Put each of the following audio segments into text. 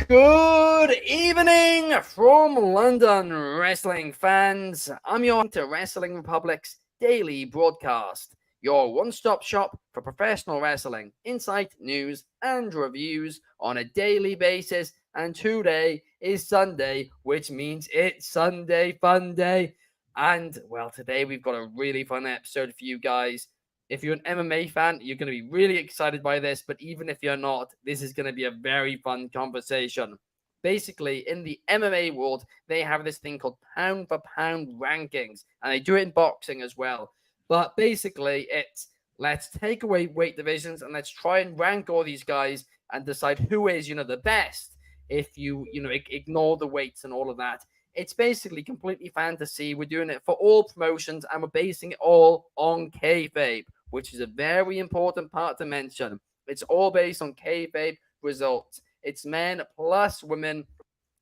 Good evening from London, wrestling fans. I'm your to Wrestling Republic's daily broadcast, your one-stop shop for professional wrestling, insight, news, and reviews on a daily basis. And today is Sunday, which means it's Sunday Funday. And, well, today we've got a really fun episode for you guys. If you're an MMA fan, you're going to be really excited by this, but even if you're not, this is going to be a very fun conversation. Basically, in the MMA world, they have this thing called pound for pound rankings, and they do it in boxing as well. But basically, it's let's take away weight divisions and let's try and rank all these guys and decide who is, the best if you ignore the weights and all of that. It's basically completely fantasy. We're doing it for all promotions, and we're basing it all on kayfabe, which is a very important part to mention. It's all based on kayfabe results. It's men plus women,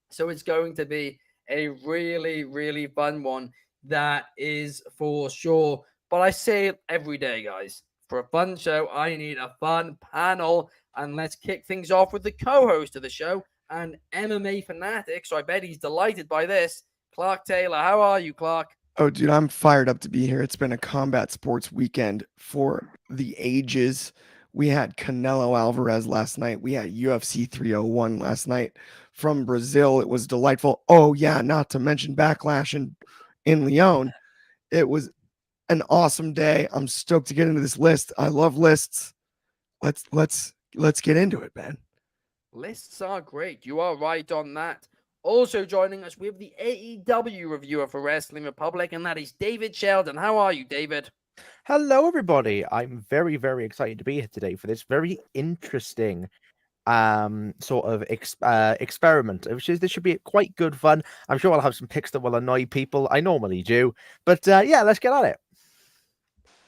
so it's going to be a really, really fun one. That is for sure. But I say it every day, guys. For a fun show, I need a fun panel, and let's kick things off with the co-host of the show, and MMA fanatic, so I bet he's delighted by this. Clark Taylor, how are you, Clark? Oh, dude, I'm fired up to be here. It's been a combat sports weekend for the ages. We had Canelo Alvarez last night. We had UFC 301 last night from Brazil. It was delightful. Oh, yeah, not to mention Backlash in Lyon. It was an awesome day. I'm stoked to get into this list. I love lists. Let's get into it, man. Lists are great. You are right on that. Also joining us, we have the AEW reviewer for Wrestling Republic, and that is David Sheldon. How are you, David? Hello, everybody. I'm very, very excited to be here today for this very interesting sort of experiment. This should be quite good fun. I'm sure I'll have some picks that will annoy people. I normally do. But yeah, let's get at it.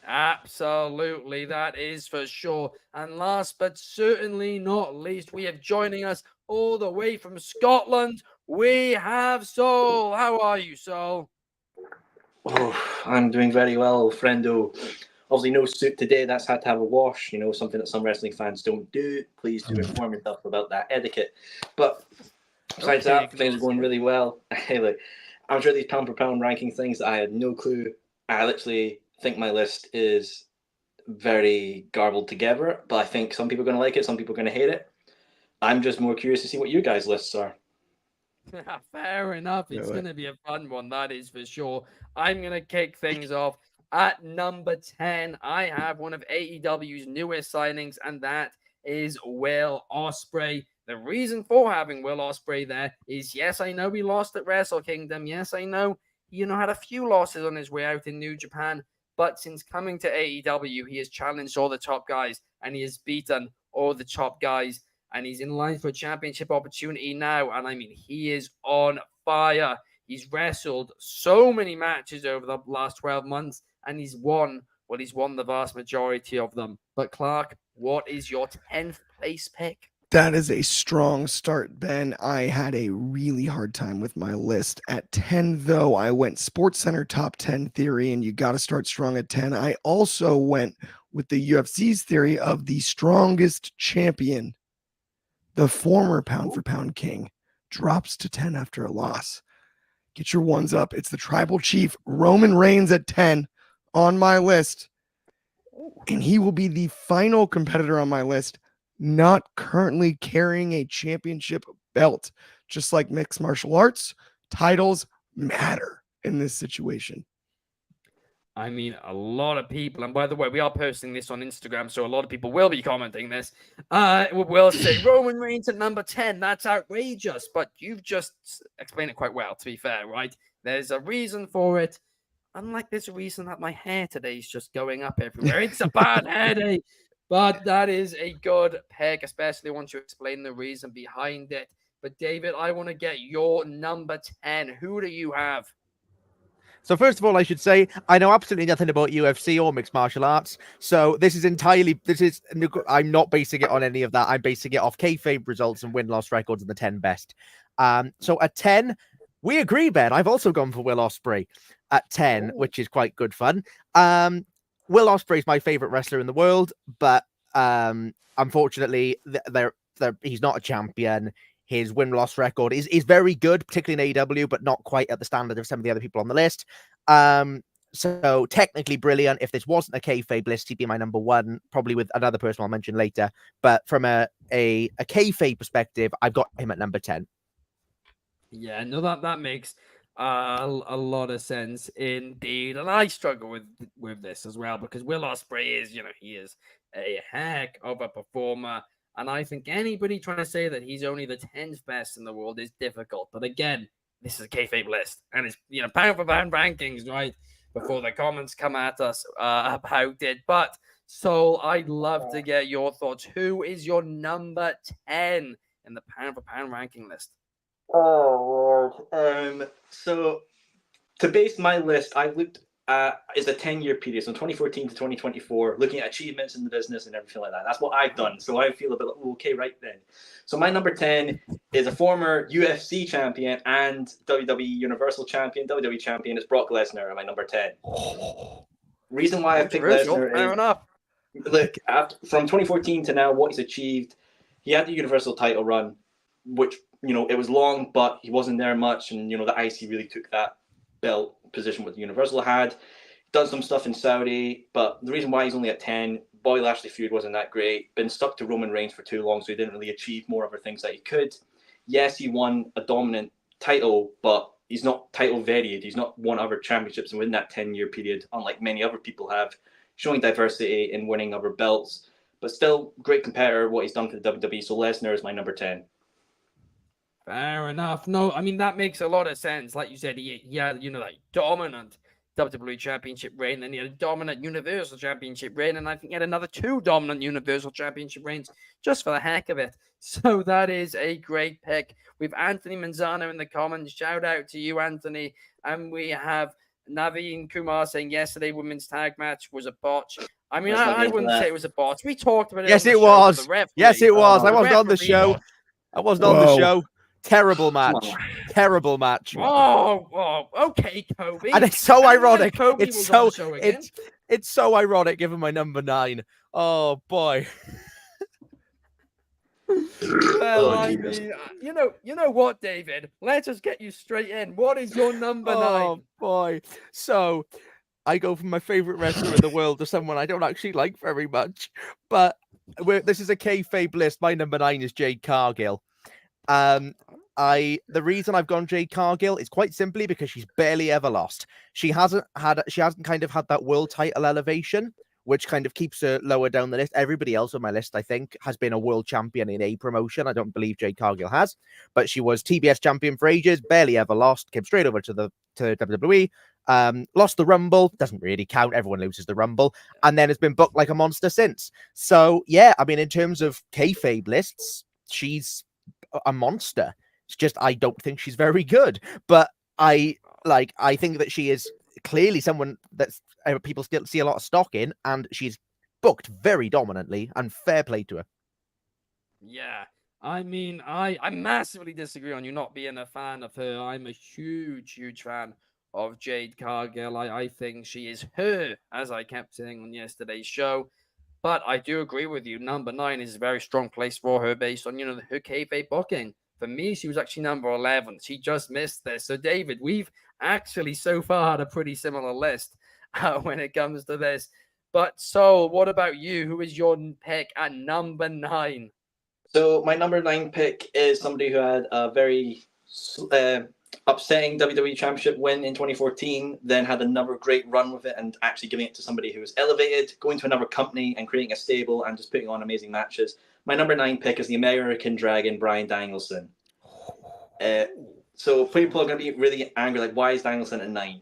Absolutely, that is for sure. And last but certainly not least, we have joining us all the way from Scotland, we have Soul. How are you, Soul? Oh, I'm doing very well, friendo. Obviously, no suit today. That's had to have a wash. Something that some wrestling fans don't do. Please do inform yourself about that etiquette. But besides that, things are going really well. I'm sure these pound for pound ranking things, I had no clue. I literally think my list is very garbled together, but I think some people are going to like it, some people are going to hate it. I'm just more curious to see what you guys' lists are. Fair enough. It's going to be a fun one, that is for sure. I'm going to kick things off. At number 10, I have one of AEW's newest signings, and that is Will Ospreay. The reason for having Will Ospreay there is, yes, I know he lost at Wrestle Kingdom. Yes, I know had a few losses on his way out in New Japan. But since coming to AEW, he has challenged all the top guys, and he has beaten all the top guys, and he's in line for a championship opportunity now. And I mean, he is on fire. He's wrestled so many matches over the last 12 months, and he's won the vast majority of them. But Clark, what is your 10th place pick? That is a strong start, Ben. I had a really hard time with my list. At 10, though, I went SportsCenter top 10 theory, and you got to start strong at 10. I also went with the UFC's theory of the strongest champion, the former pound for pound king, drops to 10 after a loss. Get your ones up. It's the tribal chief, Roman Reigns, at 10 on my list. And he will be the final competitor on my list not currently carrying a championship belt. Just like mixed martial arts, titles matter in this situation. I mean, a lot of people, and by the way, we are posting this on Instagram, so a lot of people will be commenting this. Will say Roman Reigns at number 10. That's outrageous, but you've just explained it quite well, to be fair, right? There's a reason for it. Unlike there's a reason that my hair today is just going up everywhere. It's a bad headache. But that is a good pick, especially once you explain the reason behind it. But David, I want to get your number 10. Who do you have? So first of all, I should say I know absolutely nothing about UFC or mixed martial arts. So I'm not basing it on any of that. I'm basing it off kayfabe results and win-loss records and the 10 best. So at 10, we agree, Ben. I've also gone for Will Ospreay at 10, which is quite good fun. Will Ospreay is my favorite wrestler in the world, but unfortunately, he's not a champion. His win-loss record is very good, particularly in AEW, but not quite at the standard of some of the other people on the list. So technically brilliant. If this wasn't a kayfabe list, he'd be my number one, probably with another person I'll mention later. But from a kayfabe perspective, I've got him at number 10. Yeah, no, that makes a lot of sense indeed, and I struggle with this as well because Will Ospreay is, he is a heck of a performer. And I think anybody trying to say that he's only the 10th best in the world is difficult. But again, this is a kayfabe list. And it's, pound for pound rankings, right? Before the comments come at us about it. But, Soul, I'd love to get your thoughts. Who is your number 10 in the pound for pound ranking list? Oh, Lord. So, to base my list, I looked at is a 10-year period, so 2014 to 2024, looking at achievements in the business and everything like that. That's what I've done. So I feel a bit like, okay, right then. So my number 10 is a former UFC champion and WWE Universal Champion, WWE Champion. It's Brock Lesnar at my number 10. Reason why I picked Lesnar fair is, enough. Look, from 2014 to now, what he's achieved, he had the Universal title run, which, it was long, but he wasn't there much. And, the IC really took that belt position what the Universal had. Done some stuff in Saudi, but the reason why he's only at 10, Bobby Lashley feud wasn't that great. Been stuck to Roman Reigns for too long, so he didn't really achieve more other things that he could. Yes, he won a dominant title, but he's not title varied. He's not won other championships within that 10-year period, unlike many other people have, showing diversity in winning other belts. But still, great competitor, what he's done for the WWE. So Lesnar is my number 10. Fair enough. No, I mean, that makes a lot of sense. Like you said, he had, that dominant WWE Championship reign, then he had a dominant Universal Championship reign, and I think he had another 2 dominant Universal Championship reigns just for the heck of it. So that is a great pick. We've Anthony Manzano in the comments. Shout out to you, Anthony. And we have Naveen Kumar saying yesterday women's tag match was a botch. I mean, I wouldn't say it was a botch. We talked about it. Yes, on the it show, was. but Yes, it was. I wasn't on the referee show. was. I wasn't on the show. Terrible match. Terrible match. Oh, okay, Kobe. And it's so ironic. Kobe was on the show again. It's so ironic given my number 9. Oh boy. Well, I mean, you know what, David? Let us get you straight in. What is your number 9? Oh boy. So I go from my favorite wrestler in the world to someone I don't actually like very much. But this is a kayfabe list. My number 9 is Jade Cargill. The reason I've gone Jade Cargill is quite simply because she's barely ever lost. She hasn't kind of had that world title elevation, which kind of keeps her lower down the list. Everybody else on my list, I think, has been a world champion in a promotion. I don't believe Jade Cargill has, but she was TBS champion for ages, barely ever lost, came straight over to WWE, lost the Rumble, doesn't really count, everyone loses the Rumble, and then has been booked like a monster since. So yeah, I mean, in terms of kayfabe lists, she's a monster. It's just I don't think she's very good, but I think that she is clearly someone that's people still see a lot of stock in, and she's booked very dominantly, and fair play to her. Yeah, I mean, I massively disagree on you not being a fan of her. I'm a huge fan of Jade Cargill. I think she is her, as I kept saying on yesterday's show. But I do agree with you. Number 9 is a very strong place for her based on, her kayfabe booking. For me, she was actually number 11. She just missed this. So, David, we've actually so far had a pretty similar list when it comes to this. But, Soul, what about you? Who is your pick at number 9? So my number 9 pick is somebody who had a very upsetting WWE Championship win in 2014, then had another great run with it and actually giving it to somebody who was elevated, going to another company and creating a stable and just putting on amazing matches. My number 9 pick is the American Dragon, Bryan Danielson. So people are going to be really angry, like, why is Danielson at 9?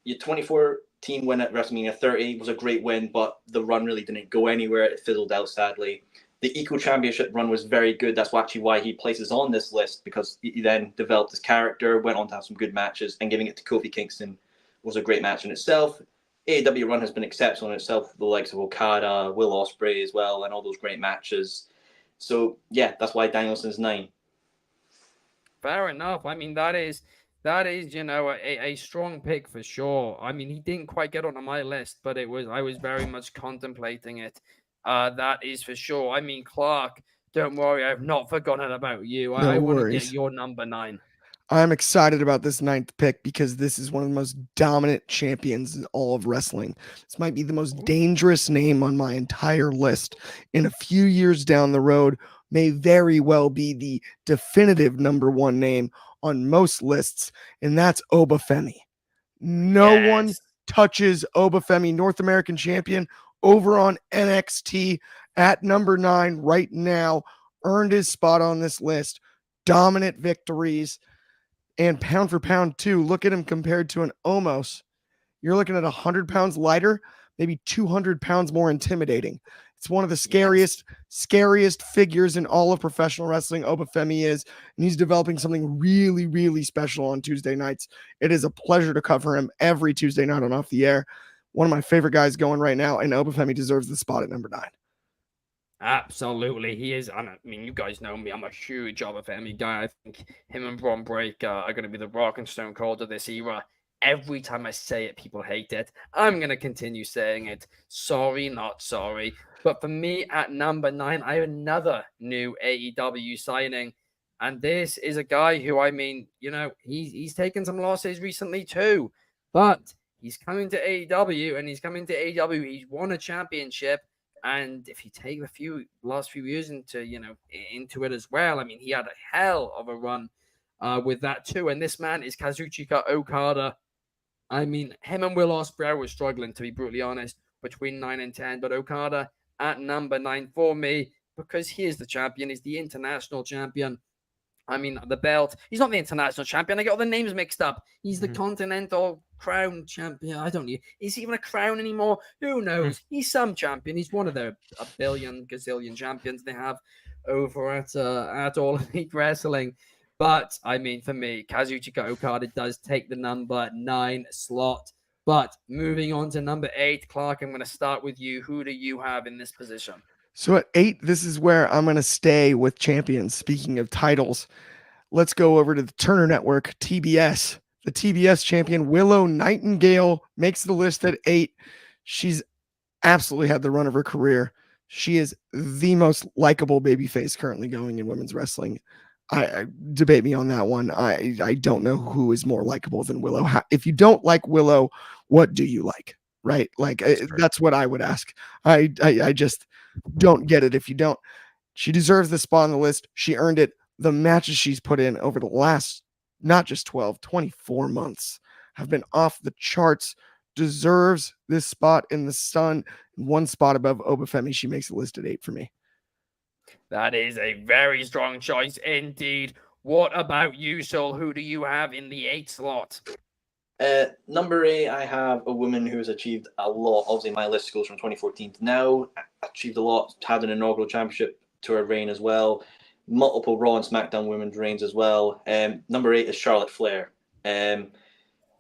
Your 2014 win at WrestleMania 30 was a great win, but the run really didn't go anywhere. It fizzled out, sadly. The Eco Championship run was very good. That's actually why he places on this list, because he then developed his character, went on to have some good matches, and giving it to Kofi Kingston was a great match in itself. AEW run has been exceptional in itself, the likes of Okada, Will Ospreay as well, and all those great matches. So yeah, that's why Danielson's 9. Fair enough. I mean, that is a strong pick for sure. I mean, he didn't quite get onto my list, but I was very much contemplating it. That is for sure. I mean, Clark, don't worry, I've not forgotten about you. No I want to get worries. your number 9. I'm excited about this 9th pick because this is one of the most dominant champions in all of wrestling. This might be the most dangerous name on my entire list. In a few years down the road, may very well be the definitive number 1 name on most lists, and that's Obafemi. No one touches Obafemi, North American champion, over on NXT at number 9 right now. Earned his spot on this list. Dominant victories. And pound for pound, too. Look at him compared to an Omos. You're looking at 100 pounds lighter, maybe 200 pounds more intimidating. It's one of the scariest figures in all of professional wrestling. Obafemi is, and he's developing something really, really special on Tuesday nights. It is a pleasure to cover him every Tuesday night on Off the Air. One of my favorite guys going right now, and Obafemi deserves the spot at number 9. Absolutely, he is. I mean, you guys know me. I'm a huge Obafemi guy. I think him and Braun Breaker are going to be the rock and stone cold of this era. Every time I say it, people hate it. I'm going to continue saying it. Sorry, not sorry. But for me, at number 9, I have another new AEW signing. And this is a guy who, I mean, you know, he's taken some losses recently too. But he's coming to AEW, and he's coming to AEW. He's won a championship. And if you take the last few years into it as well, I mean, he had a hell of a run with that too. And this man is Kazuchika Okada. I mean, him and Will Ospreay were struggling, to be brutally honest, between 9 and 10. But Okada at number 9 for me, because he is the champion. He's the international champion. I mean, the belt. He's not the international champion. I get all the names mixed up. He's the Continental Crown champion. I don't know. Is he even a crown anymore? Who knows? He's some champion. He's one of their a billion gazillion champions they have over at All Elite Wrestling. But I mean, for me, Kazuchika Okada does take the number 9 slot. But moving on to number 8, Clark, I'm going to start with you. Who do you have in this position? So at 8, this is where I'm going to stay with champions. Speaking of titles, let's go over to the Turner Network, TBS. The TBS champion, Willow Nightingale, makes the list at 8. She's absolutely had the run of her career. She is the most likable babyface currently going in women's wrestling. I debate me on that one. I don't know who is more likable than Willow. If you don't like Willow, what do you like? Right? Like that's what I would ask. I just don't get it if you don't. She deserves the spot on the list. She earned it. The matches she's put in over the last, not just 12, 24 months have been off the charts. Deserves this spot in the sun. 1 spot above Obafemi. She makes the list at 8 for me. That is a very strong choice indeed. What about you, Soul? Who do you have in the 8 slot? Number 8, I have a woman who has achieved a lot. Obviously, my list goes from 2014 to now. Achieved a lot. Had an inaugural championship to her reign as well. Multiple Raw and SmackDown women's reigns as well. Number 8 is Charlotte Flair.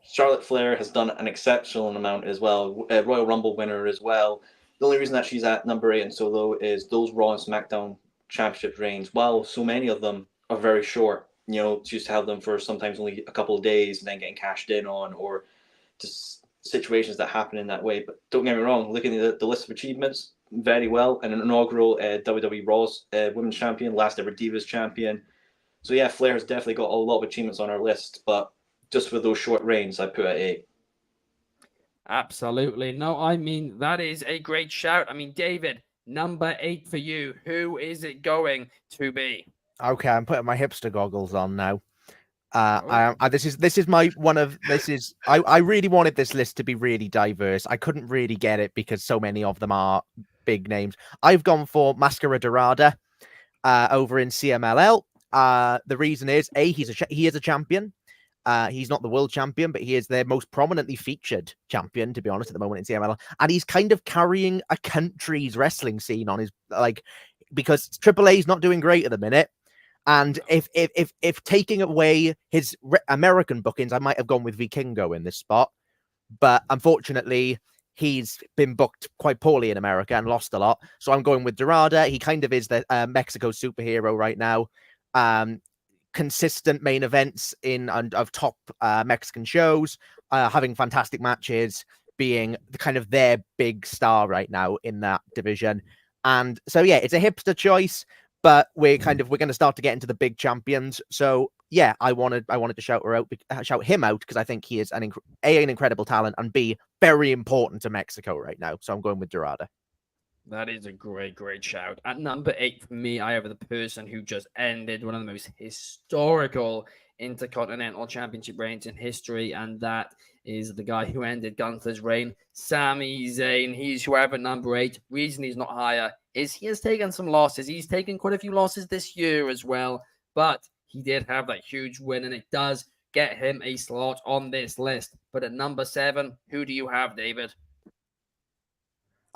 Charlotte Flair has done an exceptional amount as well. Royal Rumble winner as well. The only reason that she's at number 8 and so low is those Raw and SmackDown championship reigns. While so many of them are very short, you know, she used to have them for sometimes only a couple of days and then getting cashed in on, or just situations that happen in that way. But don't get me wrong, looking at the list of achievements, very well. And an inaugural WWE Raw's Women's Champion, last ever Divas Champion. So yeah, Flair has definitely got a lot of achievements on our list, but just for those short reigns, I put at 8. Absolutely. No, I mean, that is a great shout. I mean, David, number 8 for you. Who is it going to be? Okay, I'm putting my hipster goggles on now. This is my one of this is I really wanted this list to be really diverse. I couldn't really get it because so many of them are big names. I've gone for Mascara Dorada over in CMLL. The reason is he is a champion. He's not the world champion, but he is their most prominently featured champion, to be honest, at the moment in CMLL. And he's kind of carrying a country's wrestling scene on his, because AAA is not doing great at the minute. And if taking away his American bookings, I might have gone with Vikingo in this spot. but unfortunately, he's been booked quite poorly in America and lost a lot. So I'm going with Dorada. He kind of is the Mexico superhero right now. Consistent main events of top Mexican shows, having fantastic matches, being kind of their big star right now in that division. And so yeah, it's a hipster choice, but we're going to start to get into the big champions. So yeah, I wanted to shout him out because I think he is an incredible talent, and B, very important to Mexico right now. So I'm going with Dorada. That is a great shout. At number 8 for me, I have the person who just ended one of the most historical Intercontinental Championship reigns in history, and that is the guy who ended Gunther's reign, Sami Zayn. He's whoever number 8. Reason he's not higher is he has taken some losses. He's taken quite a few losses this year as well, but he did have that huge win, and it does get him a slot on this list. But at number 7, who do you have, David?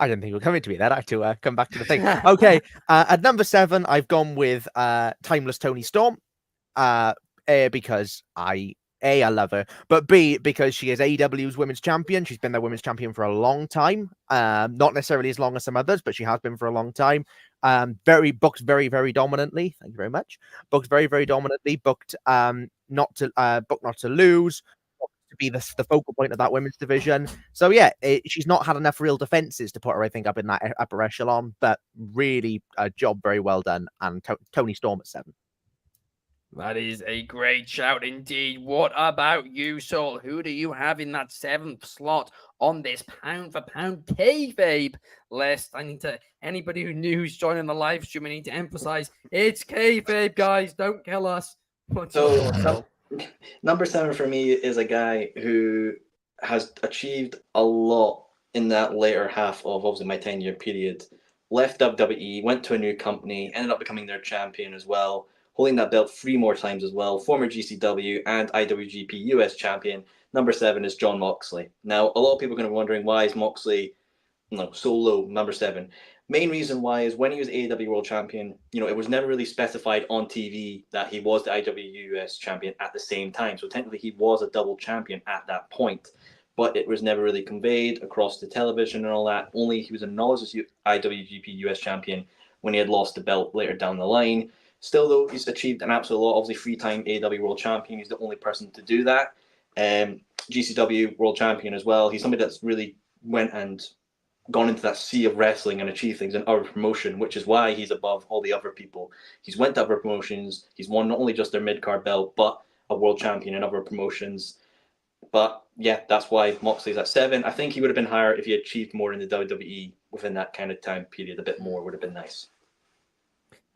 I didn't think you were coming to me there. I have to come back to the thing. Okay, at number 7, I've gone with Timeless Toni Storm. Because I love her, but B, because she is AEW's women's champion. She's been their women's champion for a long time. Not necessarily as long as some others, but she has been for a long time. Very dominantly. Thank you very much. Booked very dominantly. Booked not to lose. To be the focal point of that women's division. So yeah, she's not had enough real defenses to put her, I think, up in that upper echelon, but really a job very well done. And Toni Storm at 7. That is a great shout indeed. What about you, Soul? Who do you have in that 7th slot on this pound for pound kayfabe list? Anybody who's joining the live stream, I need to emphasize it's kayfabe, guys. Don't kill us. Number 7 for me is a guy who has achieved a lot in that later half of obviously my 10-year period. Left WWE, went to a new company, ended up becoming their champion as well, holding that belt 3 more times as well. Former GCW and IWGP US champion. Number 7 is Jon Moxley. Now, a lot of people are going to be wondering, why is Moxley so low, number 7? Main reason why is when he was AEW World Champion, it was never really specified on TV that he was the IWGP US champion at the same time. So technically he was a double champion at that point, but it was never really conveyed across the television and all that. Only he was acknowledged as IWGP US champion when he had lost the belt later down the line. Still, though, he's achieved an absolute lot. Obviously, 3-time AEW World Champion. He's the only person to do that. GCW World Champion as well. He's somebody that's really went and gone into that sea of wrestling and achieved things in other promotion, which is why he's above all the other people. He's went to other promotions. He's won not only just their mid-card belt, but a world champion in other promotions. But yeah, that's why Moxley's at 7. I think he would have been higher if he achieved more in the WWE within that kind of time period. A bit more would have been nice.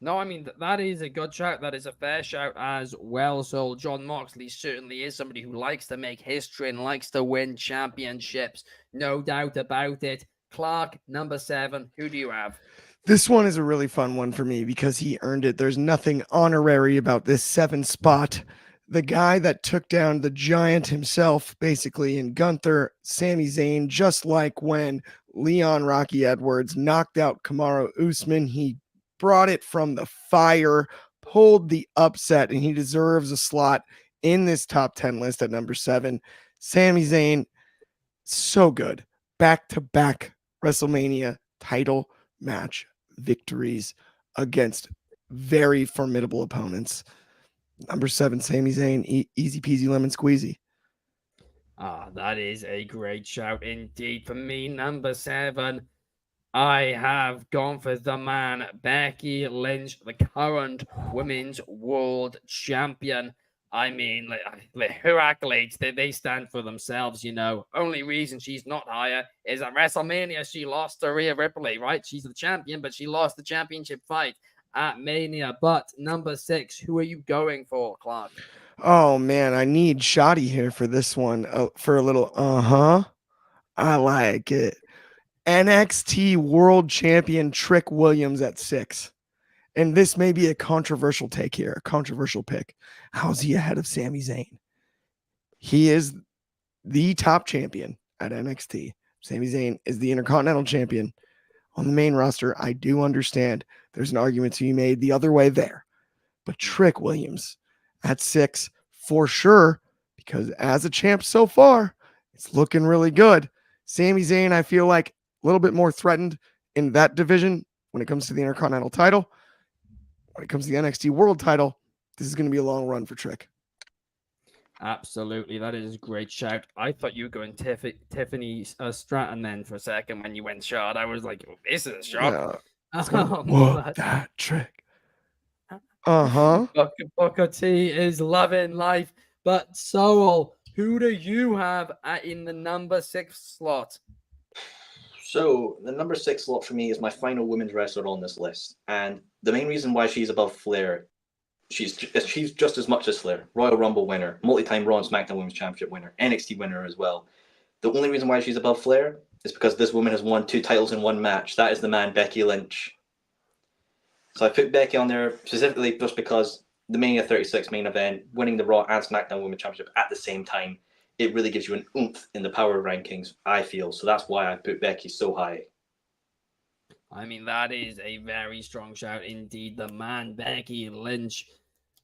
No, I mean, that is a good shout. That is a fair shout as well. So Jon Moxley certainly is somebody who likes to make history and likes to win championships. No doubt about it. Clark, number 7. Who do you have? This one is a really fun one for me because he earned it. There's nothing honorary about this 7 spot. The guy that took down the giant himself, basically, in Gunther, Sami Zayn, just like when Leon Rocky Edwards knocked out Kamaru Usman, he brought it from the fire, pulled the upset, and he deserves a slot in this top 10 list at number 7. Sami Zayn, so good. Back-to-back WrestleMania title match victories against very formidable opponents. Number 7, Sami Zayn, easy peasy lemon squeezy. That is a great shout indeed. For me, number 7, I have gone for the man, Becky Lynch, the current women's world champion. I mean, her accolades, they stand for themselves, Only reason she's not higher is at WrestleMania, she lost to Rhea Ripley, right? She's the champion, but she lost the championship fight at Mania. But number 6, who are you going for, Clark? Oh, man, I need Shoddy here for this one. For a little, I like it. NXT World Champion Trick Williams at 6. And this may be a controversial take here, a controversial pick. How's he ahead of Sami Zayn? He is the top champion at NXT. Sami Zayn is the Intercontinental Champion on the main roster. I do understand there's an argument to be made the other way there. But Trick Williams at 6 for sure, because as a champ so far, It's looking really good. Sami Zayn, I feel like a little bit more threatened in that division when it comes to the Intercontinental title. When it comes to the NXT World title, this is going to be a long run for Trick. Absolutely, that is a great shout. I thought you were going Tiffany Stratton then for a second when you went shot. I was like, oh, this is a shock. Whoop that Trick. Uh-huh. Booker T is loving life. But Soul, who do you have in the number 6 slot? So the number 6 slot for me is my final women's wrestler on this list. And the main reason why she's above Flair, she's just as much as Flair. Royal Rumble winner, multi-time Raw and SmackDown Women's Championship winner, NXT winner as well. The only reason why she's above Flair is because this woman has won 2 titles in one match. That is the man, Becky Lynch. So I put Becky on there specifically just because the Mania 36 main event, winning the Raw and SmackDown Women's Championship at the same time, it really gives you an oomph in the power rankings, I feel. So that's why I put Becky so high. I mean, that is a very strong shout indeed. The man, Becky Lynch.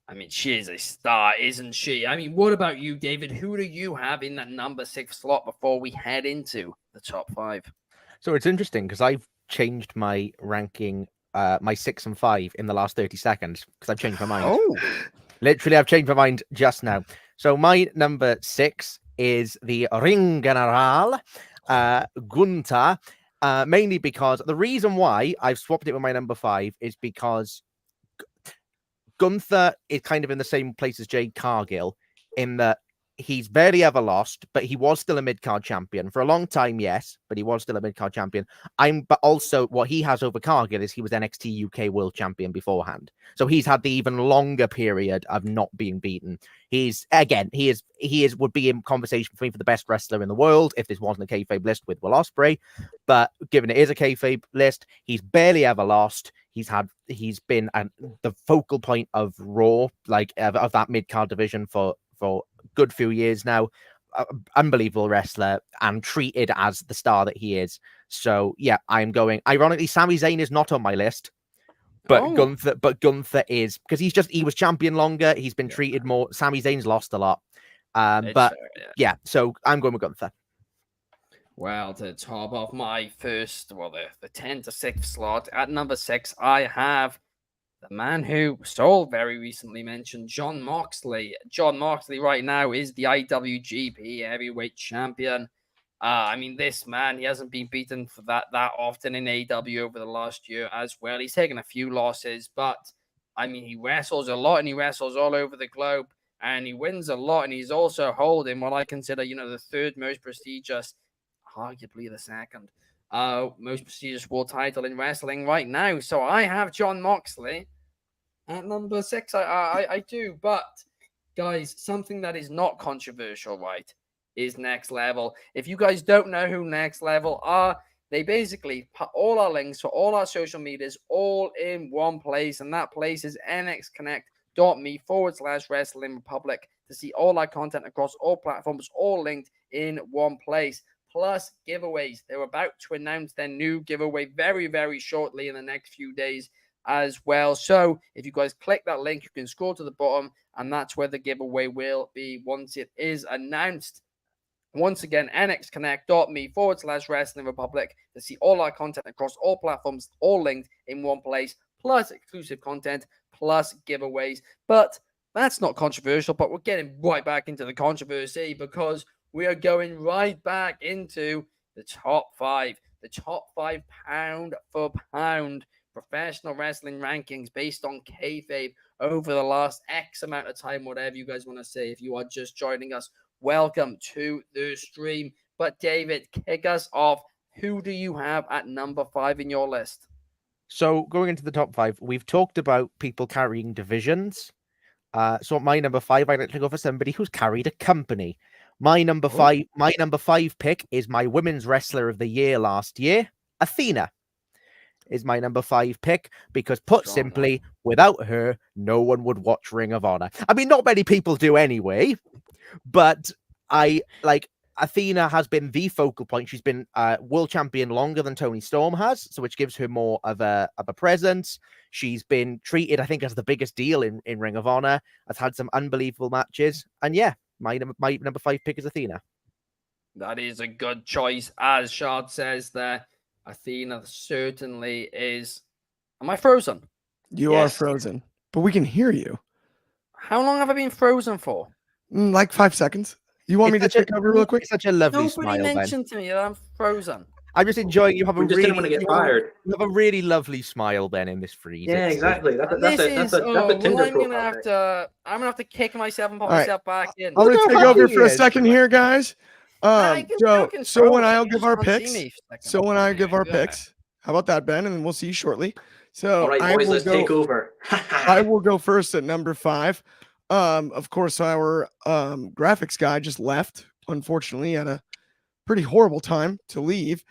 I mean, she is a star, isn't she? I mean, what about you, David? Who do you have in that number 6 slot before we head into the top 5? So it's interesting because I've changed my ranking, my 6 and 5 in the last 30 seconds because I've changed my mind. Oh, Literally, I've changed my mind just now. So my number 6 is the Ring General, Gunther, mainly because the reason why I've swapped it with my number 5 is because Gunther is kind of in the same place as Jade Cargill in that he's barely ever lost, but he was still a mid-card champion for a long time, yes, but he was still a mid-card champion. But also what he has over Cargill is he was NXT UK World Champion beforehand. So he's had the even longer period of not being beaten. He would be in conversation for me for the best wrestler in the world if this wasn't a kayfabe list with Will Ospreay. But given it is a kayfabe list, he's barely ever lost. He's been the focal point of Raw, like of that mid-card division for a good few years now. Unbelievable wrestler and treated as the star that he is. So yeah, I'm going. Ironically, Sami Zayn is not on my list, but Gunther is because he was champion longer. He's been treated more. Sami Zayn's lost a lot, yeah. So I'm going with Gunther. Well, to top off my first, the 10 to 6 slot at number 6, I have the man who Soul very recently mentioned, Jon Moxley. Jon Moxley right now is the IWGP Heavyweight Champion. I mean, this man, he hasn't been beaten for that often in AEW over the last year as well. He's taken a few losses, but I mean, he wrestles a lot and he wrestles all over the globe and he wins a lot. And he's also holding what I consider, the third most prestigious, arguably the second most prestigious world title in wrestling right now. So I have Jon Moxley at number 6. I do, but guys, something that is not controversial, right, is Next Level. If you guys don't know who Next Level are, they basically put all our links for all our social medias all in one place, and that place is nxconnect.me/Wrestling Republic to see all our content across all platforms, all linked in one place. Plus giveaways. They're about to announce their new giveaway very, very shortly in the next few days as well. So if you guys click that link, you can scroll to the bottom and that's where the giveaway will be once it is announced. Once again, nxconnect.me/Wrestling Republic to see all our content across all platforms, all linked in one place, plus exclusive content, plus giveaways. But that's not controversial, but we're getting right back into the controversy because we are going right back into the top 5. The top 5 pound for pound professional wrestling rankings based on kayfabe over the last X amount of time, whatever you guys want to say. If you are just joining us, welcome to the stream. But David, kick us off. Who do you have at number 5 in your list? So going into the top 5, we've talked about people carrying divisions. So my number 5, I'd like to go for somebody who's carried a company. My number 5 pick is my women's wrestler of the year last year, Athena. Is my number 5 pick because, put simply, without her, no one would watch Ring of Honor. I mean, not many people do anyway, but Athena has been the focal point. She's been world champion longer than Toni Storm has, so which gives her more of a presence. She's been treated, I think, as the biggest deal in Ring of Honor. Has had some unbelievable matches, and yeah, my number 5 pick is Athena. That is a good choice, as Shard says there. Athena certainly is. Am I frozen? You are Yes. frozen, but we can hear you. How long have I been frozen for? Like 5 seconds. You want me to take over real quick? It's such a lovely Nobody smile, Ben. mentioned to me that I'm frozen. I'm just enjoying. You have a We just really, didn't want to get you have a- fired. you have a really lovely smile, Ben, in this freeze. Yeah, It's- exactly. That's And a this is Tinder well, I'm profile gonna have pic. to. I'm gonna have to kick myself and put All right. myself back in. I'm going Look to how take over happy for a he is. second here, guys. I can still So control when it, I'll you give just our can't see picks, me for a second. so when I Yeah, give our go ahead. picks, how about that, Ben? And then we'll see you shortly. So All right, I boys, will let's go. take over. I will go first at number 5. Of course, our graphics guy just left, unfortunately, at a pretty horrible time to leave.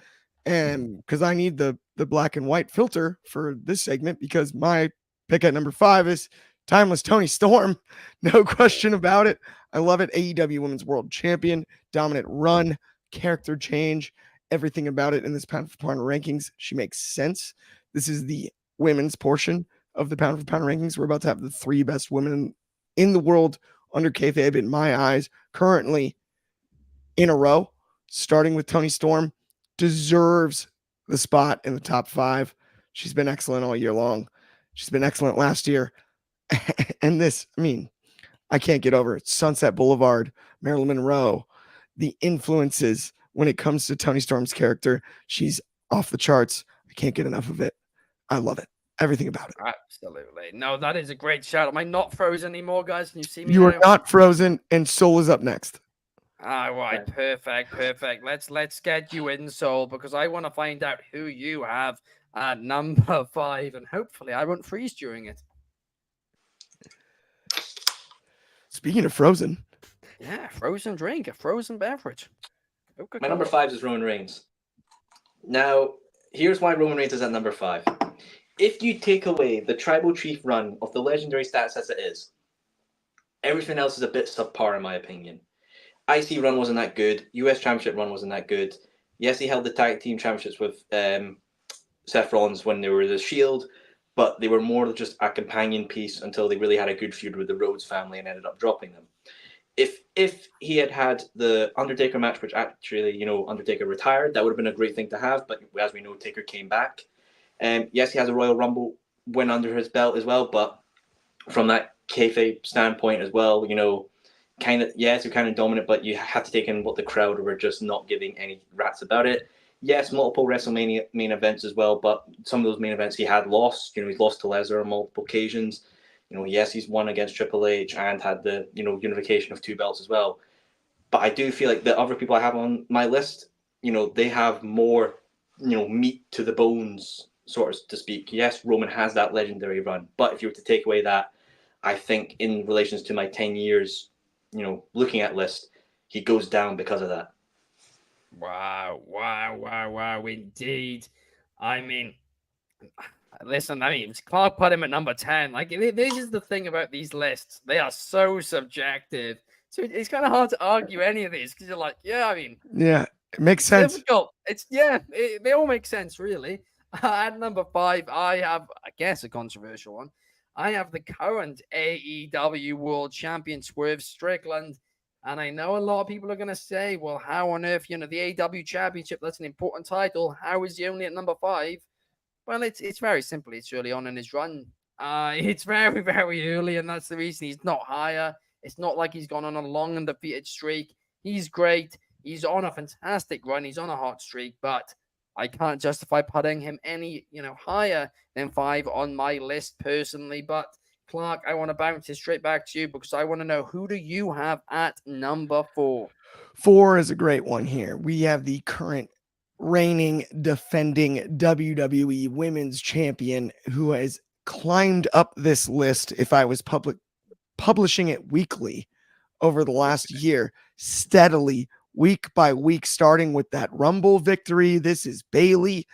And because I need the black and white filter for this segment, because my pick at number 5 is Timeless Tony Storm. No question about it. I love it. AEW Women's World Champion, dominant run, character change, everything about it in this pound for pound rankings. She makes sense. This is the women's portion of the pound for pound rankings. We're about to have the 3 best women in the world under kayfabe, in my eyes, currently in a row, starting with Tony Storm. Deserves the spot in the top 5. She's been excellent all year long. She's been excellent last year. And this, I mean, I can't get over it. Sunset Boulevard, Marilyn Monroe, the influences when it comes to Tony Storm's character. She's off the charts. I can't get enough of it. I love it. Everything about it. Absolutely. No, that is a great shout. Am I not frozen anymore, guys? Can you see me You now? are not frozen, and Soul is up next. All right, perfect. Let's get you in, Soul, because I want to find out who you have at number 5, and hopefully I won't freeze during it. Speaking of frozen, Yeah, frozen drink, a frozen beverage. My Coca-Cola. number 5 is Roman Reigns. Now, here's why Roman Reigns is at number 5. If you take away the Tribal Chief run of the legendary status as it is, everything else is a bit subpar in my opinion. IC run wasn't that good. US Championship run wasn't that good. Yes, he held the tag team championships with Seth Rollins when they were the Shield, but they were more just a companion piece until they really had a good feud with the Rhodes family and ended up dropping them. If he had the Undertaker match, which actually, Undertaker retired, that would have been a great thing to have, but as we know, Taker came back. Yes, he has a Royal Rumble win under his belt as well, but from that kayfabe standpoint as well, yes, you're kind of dominant, but you have to take in what the crowd were just not giving any rats about it. Yes, multiple WrestleMania main events as well, but some of those main events he had lost. He's lost to Lesnar on multiple occasions. Yes, he's won against Triple H and had the, unification of 2 belts as well. But I do feel like the other people I have on my list, they have more, meat to the bones, sort of to speak. Yes, Roman has that legendary run, but if you were to take away that, I think in relations to my 10 years, looking at list, he goes down because of that. Wow, indeed. I mean, listen, Clark put him at number 10. Like, this is the thing about these lists. They are so subjective. So it's kind of hard to argue any of these because you're like, yeah, it makes sense. Difficult. They all make sense, really. At number 5, I have, I guess, a controversial one. I have the current AEW World Champion Swerve Strickland. And I know a lot of people are going to say, well, how on earth, the AEW Championship, that's an important title. How is he only at number 5? Well, it's very simple. It's early on in his run. It's very, very early, and that's the reason he's not higher. It's not like he's gone on a long undefeated streak. He's great. He's on a fantastic run. He's on a hot streak, but I can't justify putting him any, higher than 5 on my list personally. But Clark, I want to bounce it straight back to you because I want to know, who do you have at number 4? 4 is a great one here. We have the current reigning, defending WWE Women's Champion who has climbed up this list. If I was publishing it weekly over the last year, steadily, week by week, starting with that Rumble victory. This is Bayley.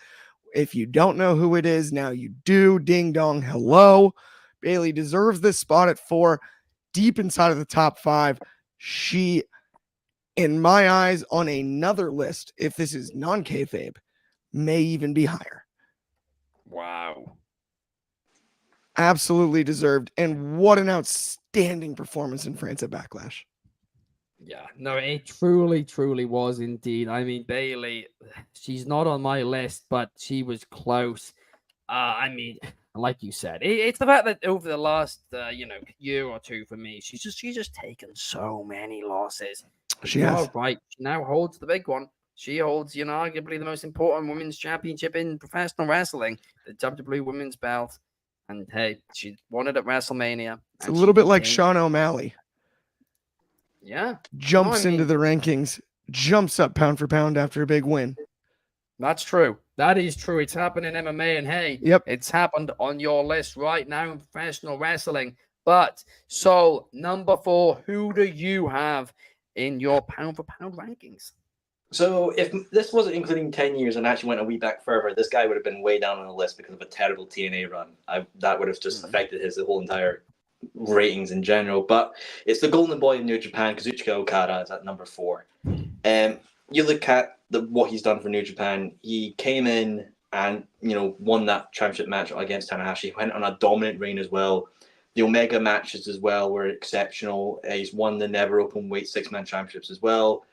If you don't know who it is, now you do. Ding dong, hello. Bayley deserves this spot at 4, deep inside of the top 5. She, in my eyes, on another list, if this is non-kayfabe, may even be higher. Wow. Absolutely deserved. And what an outstanding performance in France at Backlash. Yeah, no, it truly, truly was indeed. I mean, Bailey, she's not on my list, but she was close. I mean, like you said, it's the fact that over the last, year or two for me, she's just taken so many losses. She You has. are right. She now holds the big one. She holds, arguably the most important women's championship in professional wrestling, the WWE Women's Belt. And hey, she won it at WrestleMania. It's a little bit like Sean O'Malley. Yeah. Jumps into the rankings, jumps up pound for pound after a big win. That's true. That is true. It's happened in MMA, and hey, Yep. It's happened on your list right now in professional wrestling. But so number 4, who do you have in your pound for pound rankings? So if this wasn't including 10 years and actually went a wee back further, this guy would have been way down on the list because of a terrible TNA run. That would have just affected his whole entire ratings in general. But it's the golden boy of New Japan, Kazuchika Okada, is at number 4. You look at what he's done for New Japan. He came in and won that championship match against Tanahashi. He went on a dominant reign as well. The Omega matches as well were exceptional. He's won the Never Open Weight 6-man championships as well,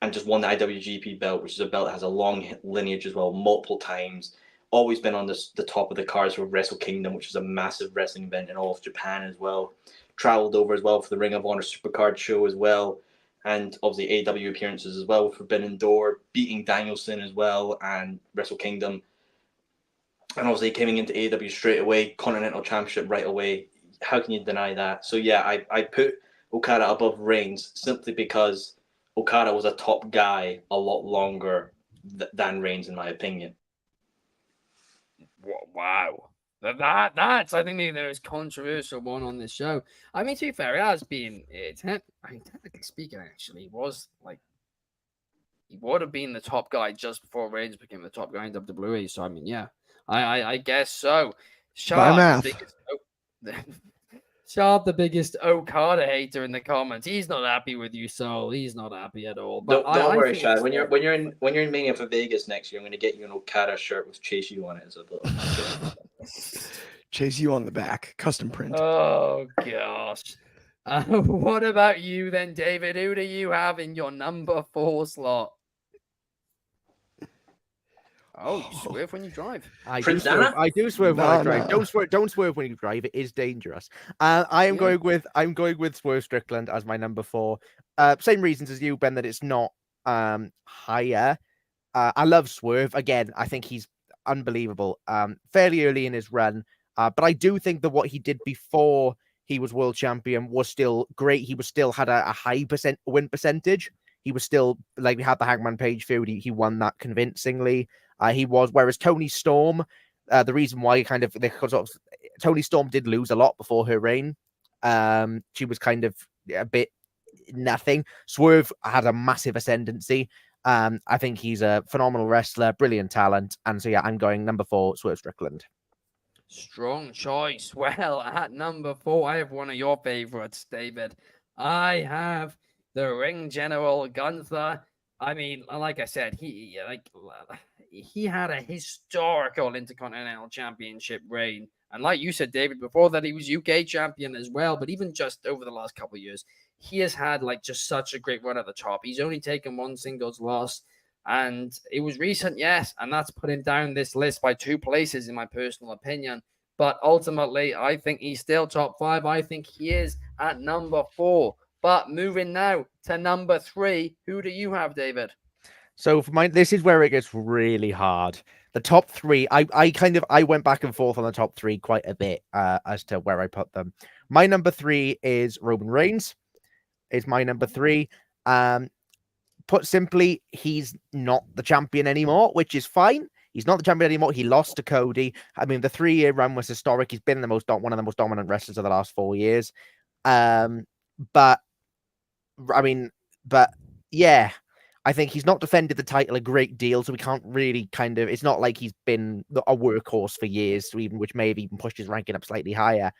and just won the IWGP belt, which is a belt that has a long lineage as well, multiple times. Always been on the top of the cards for Wrestle Kingdom, which is a massive wrestling event in all of Japan as well. Traveled over as well for the Ring of Honor Supercard show as well. And obviously AW appearances as well with Forbidden Door, beating Danielson as well and Wrestle Kingdom. And obviously coming into AW straight away, Continental Championship right away. How can you deny that? So yeah, I put Okada above Reigns simply because Okada was a top guy a lot longer than Reigns, in my opinion. Wow. That's, I think, the most controversial one on this show. I mean, to be fair, it has been, technically speaking, actually, he was like, he would have been the top guy just before Reigns became the top guy in WWE. So, I mean, yeah, I guess so. By math. Sharp, the biggest Okada hater in the comments. He's not happy with you, Soul. He's not happy at all. But don't worry, Shad. When you're in Mania for Vegas next year, I'm going to get you an Okada shirt with Chase U on it as a little. Chase U on the back, custom print. Oh gosh. What about you then, David? Who do you have in your number 4 slot? Oh, you swerve when you drive. I do swerve when I drive. Don't swerve when you drive. It is dangerous. I'm going with Swerve Strickland as my number 4. Same reasons as you, Ben, that it's not higher. I love Swerve. Again, I think he's unbelievable. Fairly early in his run. But I do think that what he did before he was world champion was still great. He was still had a high win percentage. He was still, like, we had the Hangman Page feud. He won that convincingly. Whereas Toni Storm, the reason why Toni Storm did lose a lot before her reign. She was kind of a bit nothing. Swerve had a massive ascendancy. I think he's a phenomenal wrestler, brilliant talent. And so, yeah, I'm going number 4, Swerve Strickland. Strong choice. Well, at number 4, I have one of your favorites, David. I have the Ring General Gunther. I mean, like I said, he had a historical Intercontinental Championship reign. And like you said, David, before that, he was UK champion as well. But even just over the last couple of years, he has had just such a great run at the top. He's only taken one singles loss. And it was recent, yes. And that's put him down this list by 2 places, in my personal opinion. But ultimately, I think he's still top 5. I think he is at number 4. But moving now to number 3, who do you have, David? So for mine, this is where it gets really hard. The top 3, I went back and forth on the top 3 quite a bit as to where I put them. My number 3 is Roman Reigns. Is my number 3. Put simply, he's not the champion anymore, which is fine. He's not the champion anymore. He lost to Cody. I mean, the 3-year run was historic. He's been one of the most dominant wrestlers of the last 4 years. But yeah, I think he's not defended the title a great deal, so we can't really it's not like he's been a workhorse for years, which may have even pushed his ranking up slightly higher.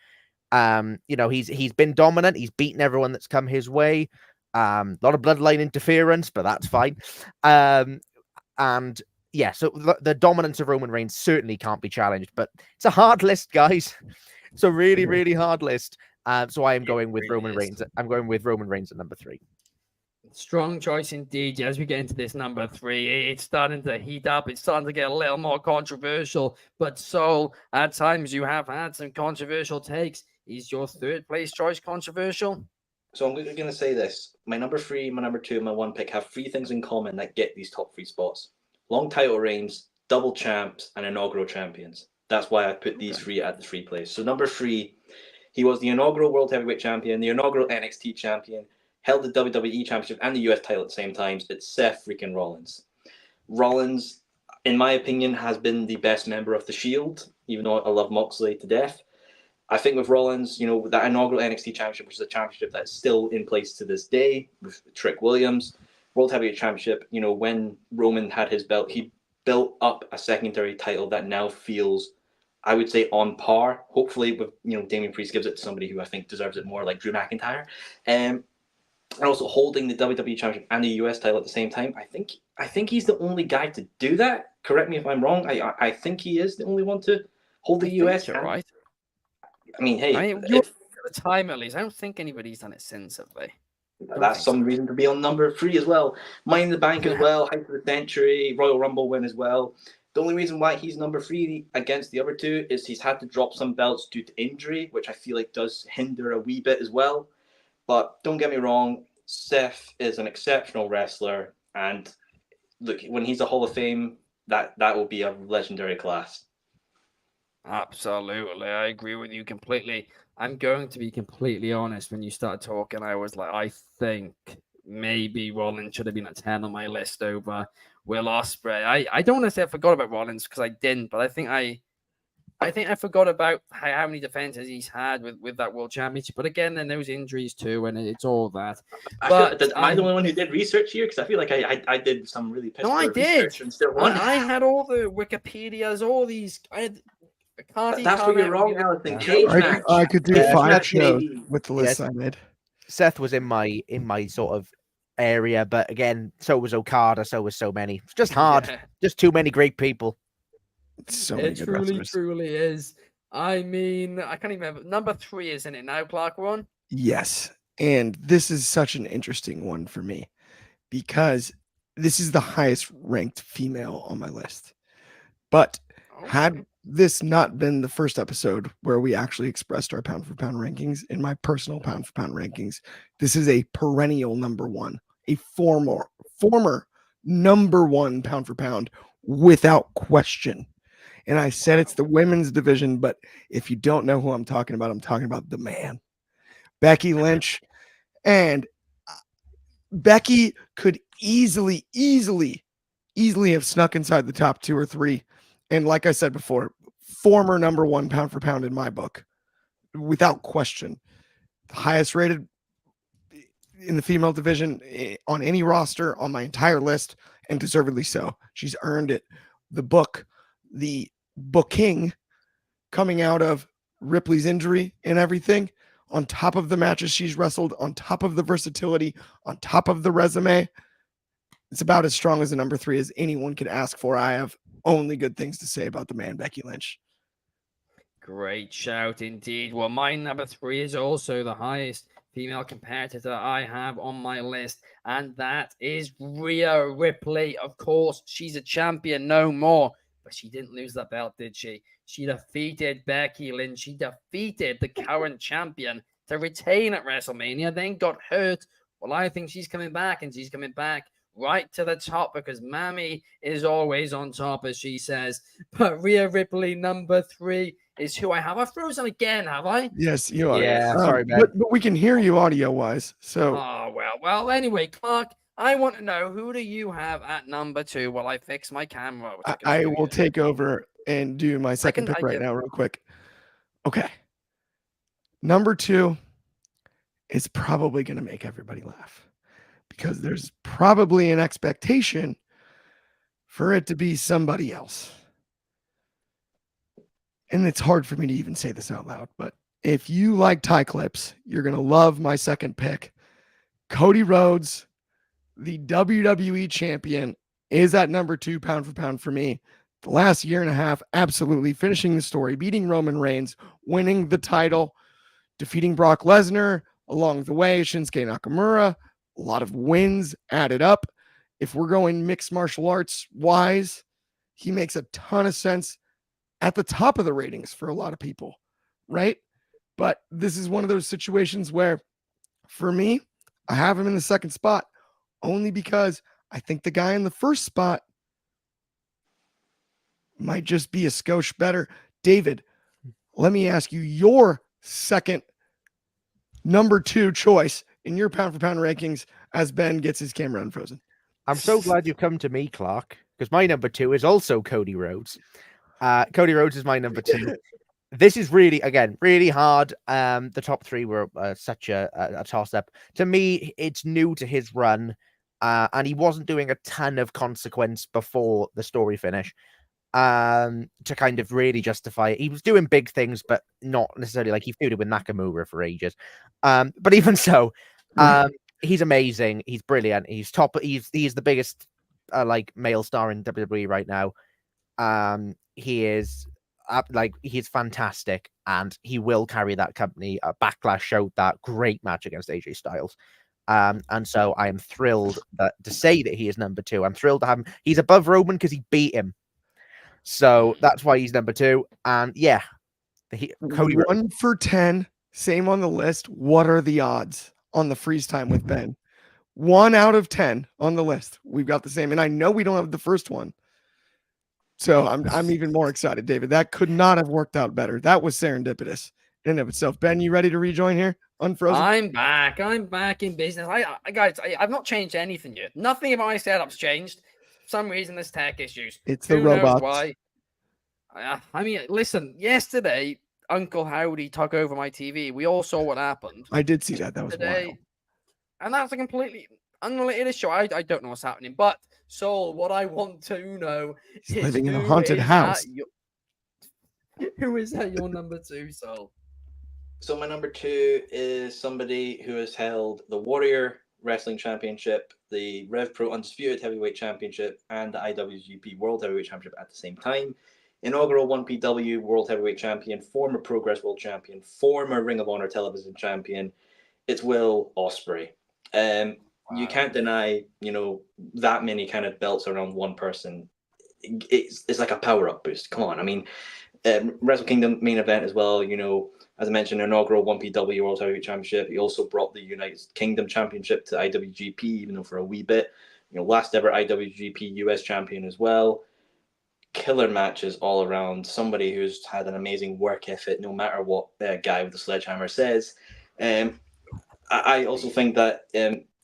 He's been dominant. He's beaten everyone that's come his way. A lot of bloodline interference, but that's fine. And yeah, so the dominance of Roman Reigns certainly can't be challenged, but it's a hard list, guys. It's a really, really hard list. So I am going with Roman Reigns. I'm going with Roman Reigns at number 3. Strong choice indeed. As we get into this number 3, it's starting to heat up. It's starting to get a little more controversial. But Soul, at times you have had some controversial takes. Is your third place choice controversial? So I'm going to say this. My number 3, my number 2, and my 1 pick have 3 things in common that get these top 3 spots. Long title reigns, double champs, and inaugural champions. That's why I put these 3 at the 3 place. So number 3, he was the inaugural World Heavyweight Champion, the inaugural NXT Champion, held the WWE Championship and the US title at the same time. It's Seth freaking Rollins. Rollins, in my opinion, has been the best member of the Shield, even though I love Moxley to death. I think with Rollins, that inaugural NXT Championship, which is a championship that's still in place to this day with Trick Williams, World Heavyweight Championship, when Roman had his belt, he built up a secondary title that now feels, I would say, on par. Hopefully with, Damian Priest gives it to somebody who I think deserves it more, like Drew McIntyre. And also holding the WWE Championship and the US title at the same time. I think he's the only guy to do that. Correct me if I'm wrong. I think he is the only one to hold the US. You're right. I mean, hey, at the time at least, I don't think anybody's done it since, have they? That's some reason to be on number 3 as well. Money in the Bank as well, Hype of the Century, Royal Rumble win as well. The only reason why he's number 3 against the other 2 is he's had to drop some belts due to injury, which I feel like does hinder a wee bit as well. But don't get me wrong, Seth is an exceptional wrestler, and look, when he's a Hall of Fame, that will be a legendary class. Absolutely, I agree with you completely. I'm going to be completely honest. When you started talking, I was like, I think maybe Rollins should have been at 10 on my list over Will Ospreay. I don't want to say I forgot about Rollins because I didn't, but I think I forgot about how many defenses he's had with that World Championship. But again, then those injuries too, and it's all that. Am I the only one who did research here? Because I feel like I did some really piss poor research and still won. I had all the Wikipedias, all these. That's where you're wrong, Allison. I could do 5 shows with the list I made. Seth was in my sort of area, but again, so was Okada, so was so many. It's just hard. Yeah. Just too many great people. So many good wrestlers. Truly is. I mean, I can't even remember. Number 3, isn't it now, Clark? One? Yes. And this is such an interesting one for me because this is the highest ranked female on my list. But had this not been the first episode where we actually expressed our pound for pound rankings, in my personal pound for pound rankings, this is a perennial number 1, a former number 1 pound for pound without question. And I said it's the women's division, but if you don't know who I'm talking about the man, Becky Lynch. And Becky could easily have snuck inside the top 2 or 3. And like I said before, former number 1 pound for pound in my book, without question. The highest rated in the female division on any roster on my entire list, and deservedly so. She's earned it. The booking coming out of Ripley's injury and everything, on top of the matches she's wrestled, on top of the versatility, on top of the resume, it's about as strong as a number 3 as anyone could ask for. I have only good things to say about the man, Becky Lynch. Great shout indeed. Well, my number 3 is also the highest female competitor I have on my list, and that is Rhea Ripley. Of course, she's a champion no more, but she didn't lose that belt, did she? She defeated Becky Lynch. She defeated the current champion to retain at WrestleMania, then got hurt. Well, I think she's coming back, and she's coming back right to the top because Mammy is always on top, as she says. But Rhea Ripley, number 3, is who I have. I've frozen again, have I? Yes, you are. Yeah, sorry, man. But we can hear you audio-wise. So. Oh, well. Anyway, Clark, I want to know, who do you have at number 2 while I fix my camera? I will take over and do my second pick right now real quick. Okay. Number 2 is probably going to make everybody laugh because there's probably an expectation for it to be somebody else. And it's hard for me to even say this out loud, but if you like tie clips, you're going to love my second pick. Cody Rhodes, the WWE champion, is at number 2 pound for pound for me. The last year and a half, absolutely finishing the story, beating Roman Reigns, winning the title, defeating Brock Lesnar along the way, Shinsuke Nakamura, a lot of wins added up. If we're going mixed martial arts wise, he makes a ton of sense at the top of the ratings for a lot of people, right? But this is one of those situations where, for me, I have him in the second spot only because I think the guy in the first spot might just be a skosh better. David, let me ask you your second number 2 choice in your pound for pound rankings as Ben gets his camera unfrozen. I'm so glad you've come to me, Clark, because my number 2 is also Cody Rhodes. Cody Rhodes is my number 2. This is really, again, really hard. The top 3 were such a toss-up. To me, it's new to his run, and he wasn't doing a ton of consequence before the story finish to kind of really justify it. He was doing big things, but not necessarily like he feuded with Nakamura for ages. But even so, he's amazing. He's brilliant. He's top. He's the biggest like male star in WWE right now. He is he's fantastic, and he will carry that company. Backlash showed that great match against AJ Styles. And so I am thrilled to say that he is number 2. I'm thrilled to have him. He's above Roman because he beat him. So that's why he's number 2. And yeah, Cody 1 for 10, same on the list. What are the odds on the freeze time with Ben? 1 out of 10 on the list. We've got the same, and I know we don't have the first one. So I'm even more excited, David. That could not have worked out better. That was serendipitous in and of itself. Ben, you ready to rejoin here? Unfrozen. I'm back. I'm back in business. Guys, I've not changed anything yet. Nothing about my setup's changed. For some reason, there's tech issues. It's the Who knows robots. why? I mean, listen. Yesterday, Uncle Howdy took over my TV. We all saw what happened. I did see that. That was Today, wild. and that's a completely unrelated issue. I don't know what's happening. But Soul, what I want to know He's is living in a who haunted is house. who is at your number 2, Soul? So my number 2 is somebody who has held the Warrior Wrestling Championship, the Rev Pro Undisputed Heavyweight Championship, and the IWGP World Heavyweight Championship at the same time. Inaugural 1PW World Heavyweight Champion, former Progress World Champion, former Ring of Honor Television Champion. It's Will Ospreay. You can't deny, that many kind of belts around one person. It's like a power-up boost. Come on. I mean, Wrestle Kingdom main event as well, as I mentioned, inaugural 1PW World Heavyweight Championship. He also brought the United Kingdom Championship to IWGP, even though for a wee bit. Last ever IWGP US Champion as well. Killer matches all around. Somebody who's had an amazing work ethic, no matter what guy with the sledgehammer says. I also think that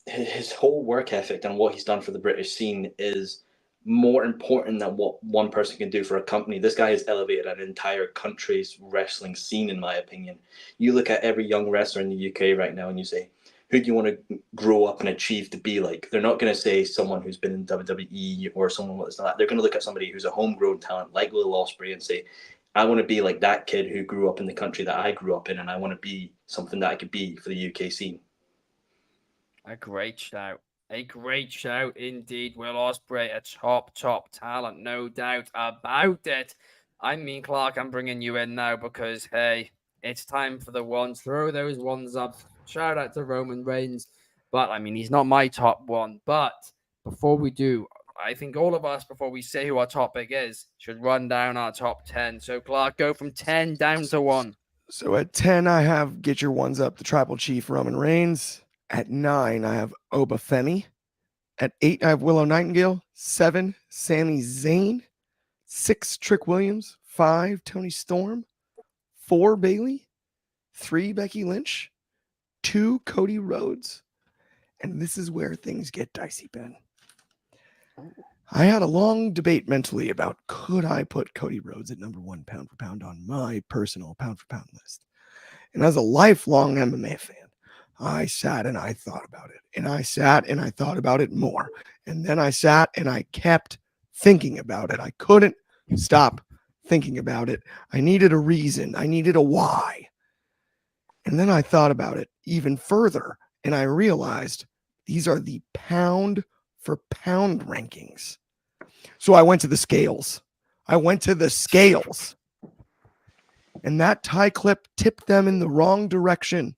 his whole work ethic and what he's done for the British scene is more important than what one person can do for a company. This guy has elevated an entire country's wrestling scene, in my opinion. You look at every young wrestler in the UK right now and you say, who do you want to grow up and achieve to be like? They're not going to say someone who's been in WWE or someone like that. They're going to look at somebody who's a homegrown talent like Will Ospreay and say, I want to be like that kid who grew up in the country that I grew up in, and I want to be something that I could be for the UK scene. A great shout. A great shout indeed. Will Ospreay, a top talent, no doubt about it. I mean, Clark, I'm bringing you in now because, hey, it's time for the ones. Throw those ones up. Shout out to Roman Reigns. But, I mean, he's not my top one. But before we do, I think all of us, before we say who our topic is, should run down our top 10. So, Clark, go from 10 down to 1. So at 10, I have Get Your Ones Up, the Tribal Chief Roman Reigns. At 9, I have Oba Femi. At 8, I have Willow Nightingale. 7, Sami Zayn. 6, Trick Williams. 5, Tony Storm. 4, Bayley. 3, Becky Lynch. 2, Cody Rhodes. And this is where things get dicey, Ben. I had a long debate mentally about could I put Cody Rhodes at number 1 pound for pound on my personal pound for pound list. And as a lifelong MMA fan, I sat and I thought about it. And I sat and I thought about it more. And then I sat and I kept thinking about it. I couldn't stop thinking about it. I needed a reason. I needed a why. And then I thought about it even further. And I realized these are the pound for pound rankings. So I went to the scales. And that tie clip tipped them in the wrong direction.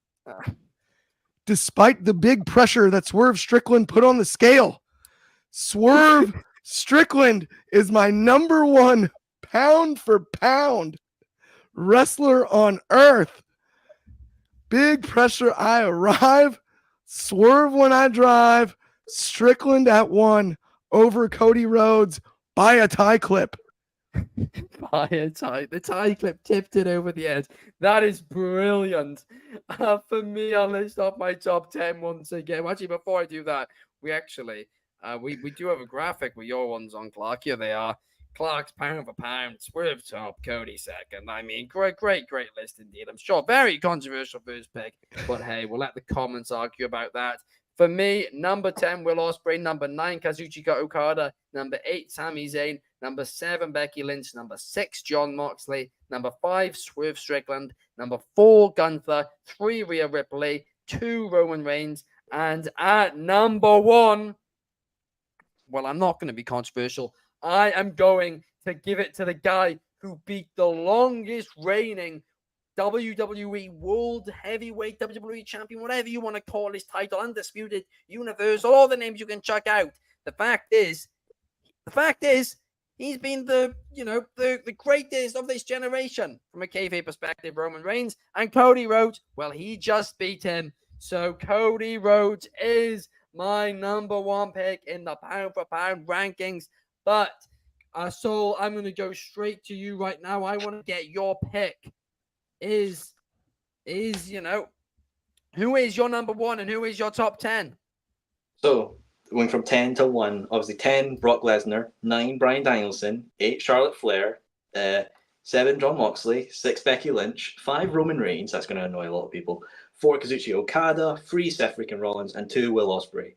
despite the big pressure that Swerve Strickland put on the scale. Swerve Strickland is my number one pound for pound wrestler on earth. Big pressure, I arrive. Swerve when I drive. Strickland at 1 over Cody Rhodes by a tie clip. By a tie. The tie clip tipped it over the edge. That is brilliant. For me, I'll list off my top 10 once again. Well, actually, before I do that, we do have a graphic with your ones on, Clark. Here they are. Clark's pound for pound, Swerve top, Cody second. I mean, great list indeed. I'm sure very controversial first pick, but hey, we'll let the comments argue about that. For me, number 10, Will Ospreay. Number 9, Kazuchika Okada. Number 8, Sami Zayn. Number 7, Becky Lynch. Number 6, Jon Moxley. Number 5, Swerve Strickland. Number 4, Gunther. 3, Rhea Ripley. 2, Roman Reigns. And at number 1, well, I'm not going to be controversial. I am going to give it to the guy who beat the longest reigning WWE World Heavyweight, WWE Champion, whatever you want to call his title, Undisputed, Universal, all the names you can chuck out. The fact is, he's been the greatest of this generation from a kayfabe perspective, Roman Reigns, and Cody Rhodes, well, he just beat him. So Cody Rhodes is my number 1 pick in the pound for pound rankings. But, Soul, I'm going to go straight to you right now. I want to get your pick. Who is your number 1 and who is your top 10? So, going from 10 to 1, obviously 10, Brock Lesnar, 9, Bryan Danielson, 8, Charlotte Flair, 7, Jon Moxley, 6, Becky Lynch, 5, Roman Reigns, that's going to annoy a lot of people, 4, Kazuchika Okada, 3, Seth freaking Rollins, and 2, Will Ospreay.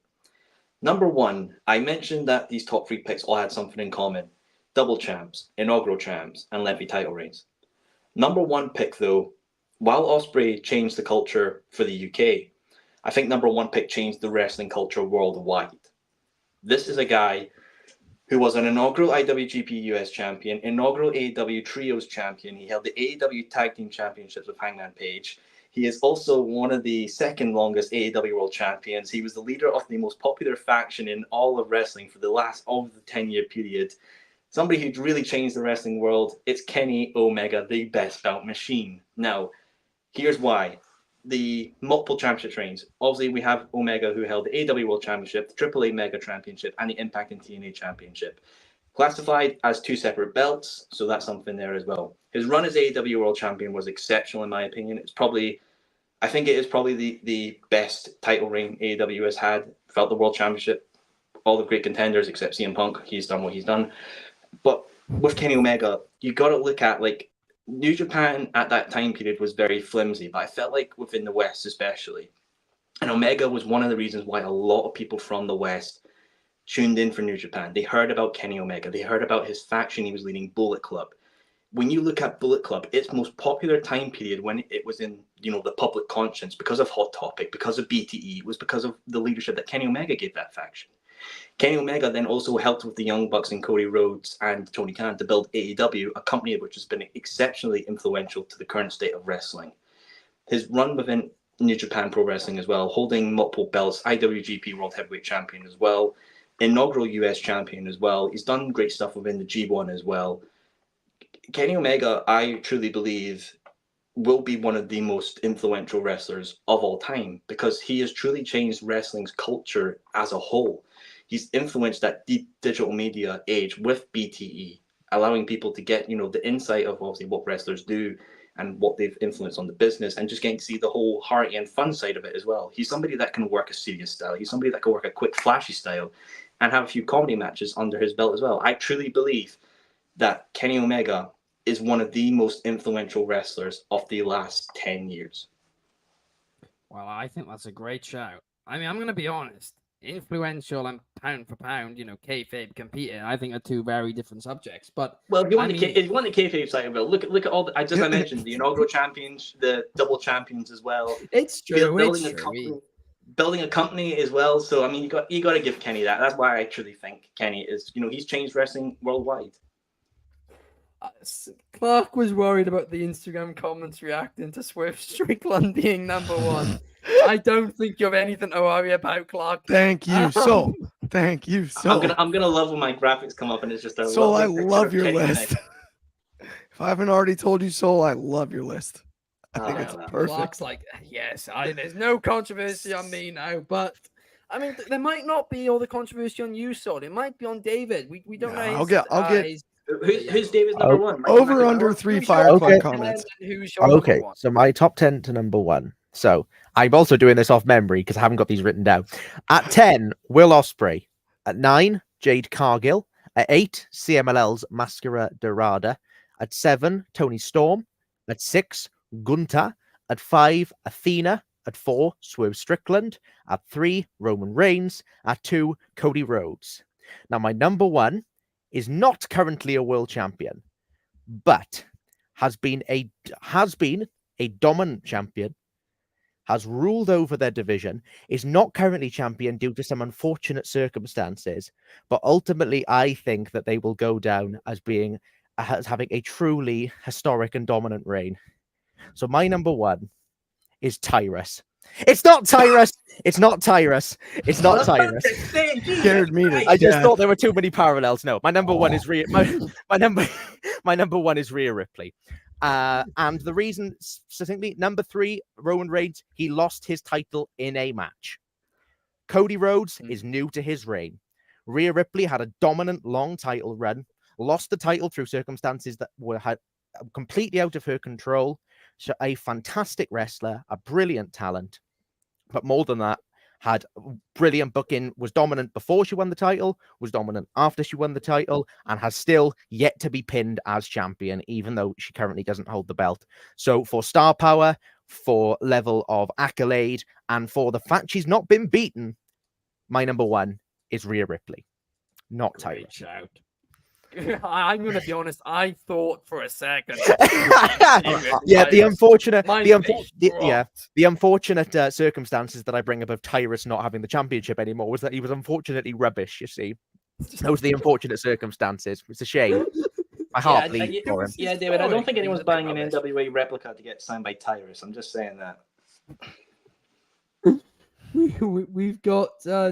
Number 1, I mentioned that these top 3 picks all had something in common. Double champs, inaugural champs, and lengthy title reigns. Number 1 pick, though, while Ospreay changed the culture for the UK, I think number 1 pick changed the wrestling culture worldwide. This is a guy who was an inaugural IWGP US champion, inaugural AEW Trios champion. He held the AEW Tag Team Championships with Hangman Page. He is also one of the second longest AEW World Champions. He was the leader of the most popular faction in all of wrestling for the last of the 10-year period. Somebody who'd really changed the wrestling world. It's Kenny Omega, the best bout machine. Now, here's why. The multiple championship reigns. Obviously, we have Omega, who held the AEW World Championship, the AAA Mega Championship, and the Impact and TNA Championship. Classified as 2 separate belts, so that's something there as well. His run as AEW World Champion was exceptional, in my opinion. I think it is probably the best title reign AEW has had throughout the World Championship. All the great contenders except CM Punk, he's done what he's done. But with Kenny Omega, you got to look at, like, New Japan at that time period was very flimsy, but I felt like within the West especially. And Omega was one of the reasons why a lot of people from the West tuned in for New Japan. They heard about Kenny Omega. They heard about his faction he was leading, Bullet Club. When you look at Bullet Club, its most popular time period when it was in, the public conscience because of Hot Topic, because of BTE, was because of the leadership that Kenny Omega gave that faction. Kenny Omega then also helped with the Young Bucks and Cody Rhodes and Tony Khan to build AEW, a company which has been exceptionally influential to the current state of wrestling. His run within New Japan Pro Wrestling as well, holding multiple belts, IWGP World Heavyweight Champion as well, inaugural US Champion as well. He's done great stuff within the G1 as well. Kenny Omega, I truly believe, will be one of the most influential wrestlers of all time because he has truly changed wrestling's culture as a whole. He's influenced that deep digital media age with BTE, allowing people to get, the insight of obviously what wrestlers do and what they've influenced on the business, and just getting to see the whole hearty and fun side of it as well. He's somebody that can work a serious style. He's somebody that can work a quick, flashy style and have a few comedy matches under his belt as well. I truly believe that Kenny Omega is one of the most influential wrestlers of the last 10 years. Well, I think that's a great shout. I mean, I'm going to be honest. Influential and pound for pound, kayfabe competing, I think are 2 very different subjects. But if you want the kayfabe side of it, look at all I mentioned the inaugural champions, the double champions as well. It's true. Building a company as well. So I mean, you got to give Kenny that. That's why I truly think Kenny is, he's changed wrestling worldwide. Clark was worried about the Instagram comments reacting to Swift Strickland being number one. I don't think you have anything to worry about, Clark. Thank you, Soul. Thank you, Soul. I'm gonna love when my graphics come up and it's just a Soul, I lovely picture love of your Kenny list. Knight. If I haven't already told you, Soul, I love your list. I think Oh, it's well. perfect. Clark's like, yes, there's no controversy on me now, but I mean, there might not be all the controversy on you, Sol. It might be on David. We don't No, know. I'll get Who's David's number one? Mikey over under McIntyre? 3 Who's your Firefly Okay. comments. Who's your number Okay, one? so my top 10 to number 1. So I'm also doing this off memory because I haven't got these written down. At 10, Will Ospreay. At 9, Jade Cargill. At 8, CMLL's Mascara Dorada. At 7, Tony Storm. At 6, Gunther. At 5, Athena. At 4, Swerve Strickland. At 3, Roman Reigns. At 2, Cody Rhodes. Now, my number 1 is not currently a world champion, but has been a dominant champion, has ruled over their division, is not currently champion due to some unfortunate circumstances, but ultimately I think that they will go down as having a truly historic and dominant reign. So my number 1 is Tyrus. It's not Tyrus. It's not Tyrus. It's not Tyrus. Scared me to I just death. thought there were too many parallels. No, my number 1 is my number 1 is Rhea Ripley. And the reason, succinctly, number 3, Roman Reigns, he lost his title in a match. Cody Rhodes is new to his reign. Rhea Ripley had a dominant long title run, lost the title through circumstances that were completely out of her control. So a fantastic wrestler, a brilliant talent, but more than that, had brilliant booking, was dominant before she won the title, was dominant after she won the title, and has still yet to be pinned as champion, even though she currently doesn't hold the belt. So for star power, for level of accolade, and for the fact she's not been beaten, my number 1 is Rhea Ripley, not Tyrus. Shout. I'm going to be honest. I thought for a second. Yeah, the unfortunate circumstances that I bring up of Tyrus not having the championship anymore was that he was unfortunately rubbish. You see, those are the unfortunate circumstances. It's a shame. My heart bleeds for him. Yeah, David, I don't think anyone's buying an NWA replica to get signed by Tyrus. I'm just saying that. We've got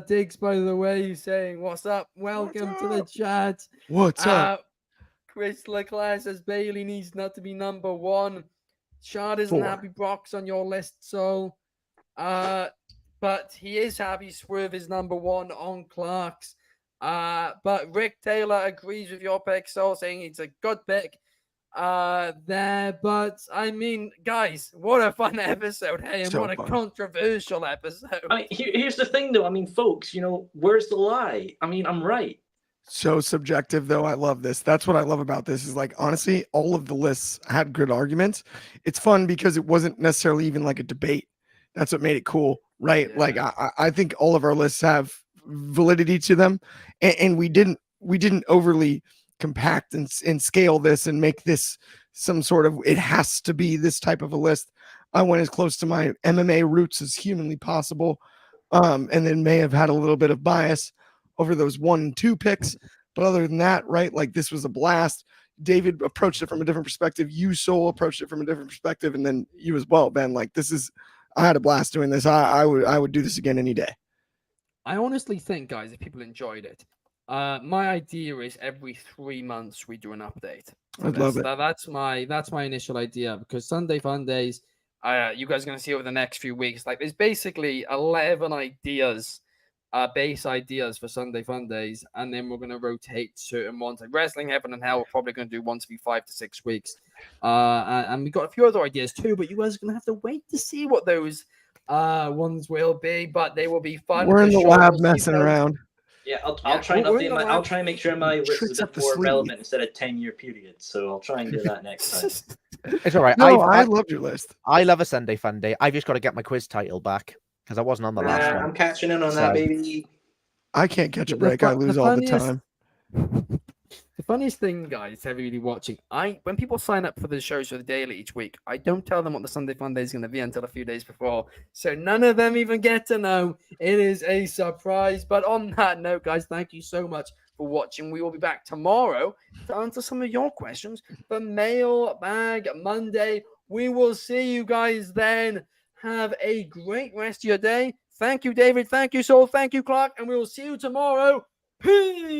Diggs, by the way, saying, "What's up? Welcome to the chat." What's up? Chris Leclerc says Bailey needs not to be number 1. Shard isn't 4. happy Brock's on your list, so but he is happy Swerve is number 1 on Clark's. But Rick Taylor agrees with your pick, so saying it's a good pick there. But I mean, guys, what a fun episode, hey, and So what a fun. controversial episode. I mean, here's the thing, though. I mean, folks, where's the lie? I mean, I'm right. So subjective, though. I love this. That's what I love about this is, like, honestly, all of the lists had good arguments. It's fun because it wasn't necessarily even like a debate. That's what made it cool, right? Yeah. Like, I think all of our lists have validity to them, and we didn't overly compact and scale this and make this some sort of, it has to be this type of a list. I went as close to my MMA roots as humanly possible, and then may have had a little bit of bias over those 1 and 2 picks. But other than that, right, like, this was a blast. David approached it from a different perspective. You, Soul, approached it from a different perspective. And then you as well, Ben. Like, I had a blast doing this. I would do this again any day. I honestly think, guys, if people enjoyed it, my idea is every 3 months we do an update. I'd love it. That's my initial idea, because Sunday Fundays, you guys are going to see over the next few weeks, like, there's basically 11 ideas, base ideas for Sunday Fundays, and then we're going to rotate certain ones. Like Wrestling Heaven and Hell, we're probably going to do once every 5 to 6 weeks. And we got a few other ideas too, but you guys are going to have to wait to see what those ones will be, but they will be fun. We're in the sure. lab We'll messing around. Yeah, I'll try and we're update in the I'll lab. try and make sure my list is Tricks a up bit the more sleeve. relevant instead of 10-year period. So I'll try and do that next time. It's all right. No, I loved your list. I love a Sunday Funday. I've just got to get my quiz title back because I wasn't on the last one. I'm catching in on that, baby. I can't catch a The break. fu- I lose the all the funniest- time. The funniest thing, guys, everybody watching, when people sign up for the shows for the daily each week, I don't tell them what the Sunday Funday is going to be until a few days before. So none of them even get to know. It is a surprise. But on that note, guys, thank you so much for watching. We will be back tomorrow to answer some of your questions for Mailbag Monday. We will see you guys then. Have a great rest of your day. Thank you, David. Thank you, Soul. Thank you, Clark. And we will see you tomorrow. Peace.